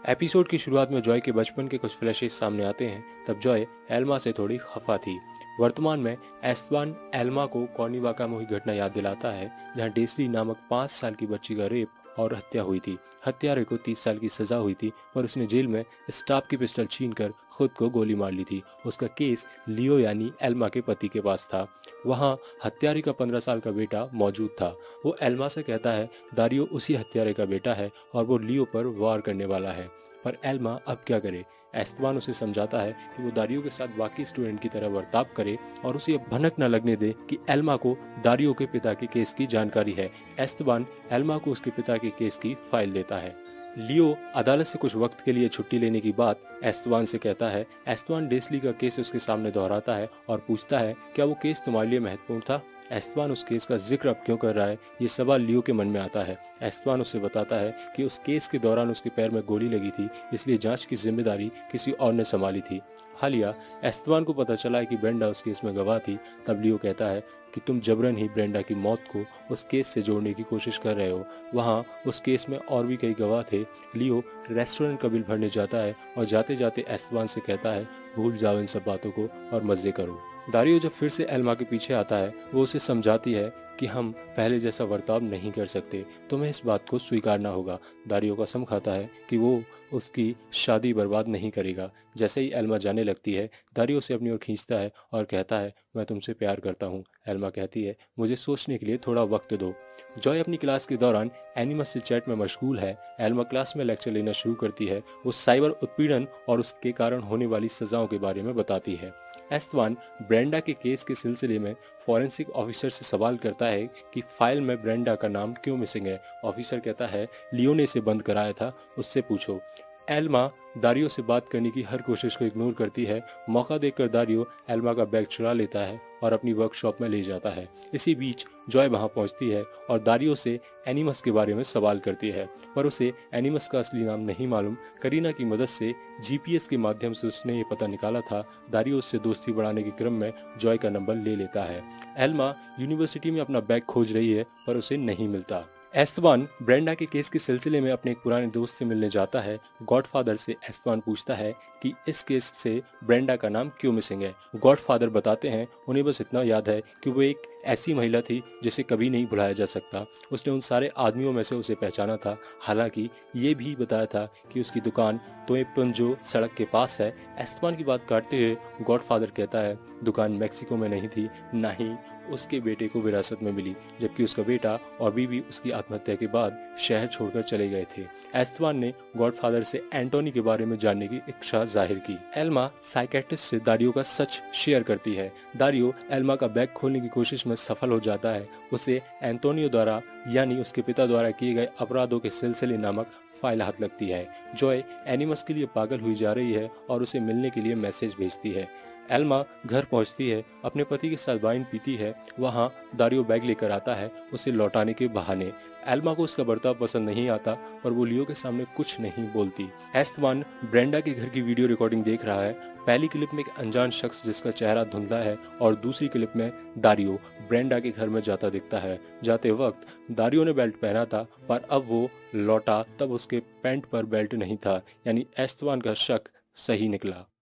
Episode की शुरुआत में जॉय के बचपन के कुछ फ्लैशेस सामने आते हैं। तब जॉय एल्मा से थोड़ी खफा थी। वर्तमान में एस्टवान एल्मा को कॉर्निवा का वही घटना याद दिलाता है जहां डेस्ली नामक 5 साल की बच्ची का रेप और हत्या हुई थी। हत्यारे को 30 साल की सजा हुई थी और उसने जेल में स्टाफ की पिस्टल छीनकर खुद को गोली मार ली थी। उसका केस लियो यानी एल्मा के पति के पास था। वहाँ हत्यारे का 15 साल का बेटा मौजूद था। वो एल्मा से कहता है दारियो उसी हत्यारे का बेटा है और वो लियो पर वार करने वाला है। पर एल्मा अब क्या करे। एस्तेबान उसे समझाता है कि वो दारियो के साथ बाकी स्टूडेंट की तरह बर्ताव करे और उसे अब भनक न लगने दे कि एल्मा को दारियो के पिता के केस की जानकारी है। एस्तेबान एल्मा को उसके पिता के केस की फाइल देता है। लियो अदालत से कुछ वक्त के लिए छुट्टी लेने की बात एस्तेबान से कहता है। एस्तेबान डेस्ली का केस उसके सामने दोहराता है और पूछता है क्या वो केस तुम्हारे लिए महत्वपूर्ण था। एस्तेबान उस केस का जिक्र अब क्यों कर रहा है, ये सवाल लियो के मन में आता है। एस्तेबान उसे बताता है कि उस केस के दौरान उसके पैर में गोली लगी थी, इसलिए जांच की जिम्मेदारी किसी और ने संभाली थी। हालिया एस्तेबान को पता चला है कि ब्रेंडा उस केस में गवाह थी। तब लियो कहता है कि तुम जबरन ही ब्रेंडा की मौत को उस केस से जोड़ने की कोशिश कर रहे हो। वहाँ उस केस में और भी कई गवाह थे। लियो रेस्टोरेंट का बिल भरने जाता है और जाते जाते एस्तेबान से कहता है भूल जाओ इन सब बातों को और मजे करो। दारियो जब फिर से एल्मा के पीछे आता है वो उसे समझाती है कि हम पहले जैसा बर्ताव नहीं कर सकते, तुम्हें इस बात को स्वीकारना होगा। दारियो कसम खाता है कि वो उसकी शादी बर्बाद नहीं करेगा। जैसे ही एल्मा जाने लगती है दारियो उसे अपनी ओर खींचता है और कहता है मैं तुमसे प्यार करता हूँ। एल्मा कहती है मुझे सोचने के लिए थोड़ा वक्त दो। जॉय अपनी क्लास के दौरान एनिमस से चैट में मशगूल है। एल्मा क्लास में लेक्चर लेना शुरू करती है। वो साइबर उत्पीड़न और उसके कारण होने वाली सजाओं के बारे में बताती है। एस्तेबान ब्रेंडा के केस के सिलसिले में फॉरेंसिक ऑफिसर से सवाल करता है कि फाइल में ब्रेंडा का नाम क्यों मिसिंग है। ऑफिसर कहता है लियो ने इसे बंद कराया था, उससे पूछो। एल्मा दारियो से बात करने की हर कोशिश को इग्नोर करती है। मौका देखकर दारियो एल्मा का बैग चुरा लेता है और अपनी वर्कशॉप में ले जाता है। इसी बीच जॉय वहां पहुंचती है और दारियो से एनिमस के बारे में सवाल करती है, पर उसे एनिमस का असली नाम नहीं मालूम। करीना की मदद से जीपीएस के माध्यम से उसने ये पता निकाला था। दारियो उससे दोस्ती बढ़ाने के क्रम में जॉय का नंबर ले लेता है। एल्मा यूनिवर्सिटी में अपना बैग खोज रही है पर उसे नहीं मिलता। एस्तेबान ब्रेंडा के केस के सिलसिले में अपने एक पुराने दोस्त से मिलने जाता है। गॉडफादर से एस्तेबान पूछता है कि इस केस से ब्रेंडा का नाम क्यों मिसिंग है। गॉडफादर बताते हैं उन्हें बस इतना याद है कि वो एक ऐसी महिला थी जिसे कभी नहीं भुलाया जा सकता। उसने उन सारे आदमियों में से उसे पहचाना था। हालांकि ये भी बताया था कि उसकी दुकान तोएपुंजो सड़क के पास है। एस्तेबान की बात काटते हुए गॉडफादर कहता है दुकान मैक्सिको में नहीं थी, ना ही उसके बेटे को विरासत में मिली, जबकि उसका बेटा और बीवी उसकी आत्महत्या के बाद शहर छोड़कर चले गए थे। एस्तेबान ने गॉडफादर से एंटोनी के बारे में जानने की इच्छा जाहिर की। एल्मा साइकेट्रिस्ट से दारियो का सच शेयर करती है। दारियो एल्मा का बैग खोलने की कोशिश में सफल हो जाता है। उसे एंटोनियो द्वारा यानी उसके पिता द्वारा किए गए अपराधों के सिलसिले नामक फाइल हाथ लगती है। जॉय एनिमस के लिए पागल हुई जा रही है और उसे मिलने के लिए मैसेज भेजती है। एल्मा घर पहुंचती है, अपने पति के साथ वाइन पीती है। वहां दारियो बैग लेकर आता है उसे लौटाने के बहाने। एल्मा को उसका बर्ताव पसंद नहीं आता पर वो लियो के सामने कुछ नहीं बोलती। एस्तेबान ब्रेंडा के घर की वीडियो रिकॉर्डिंग देख रहा है। पहली क्लिप में एक अनजान शख्स जिसका चेहरा धुंधला है और दूसरी क्लिप में दारियो ब्रेंडा के घर में जाता दिखता है। जाते वक्त दारियो ने बेल्ट पहना था पर अब वो लौटा तब उसके पैंट पर बेल्ट नहीं था, यानी एस्तेबान का शक सही निकला।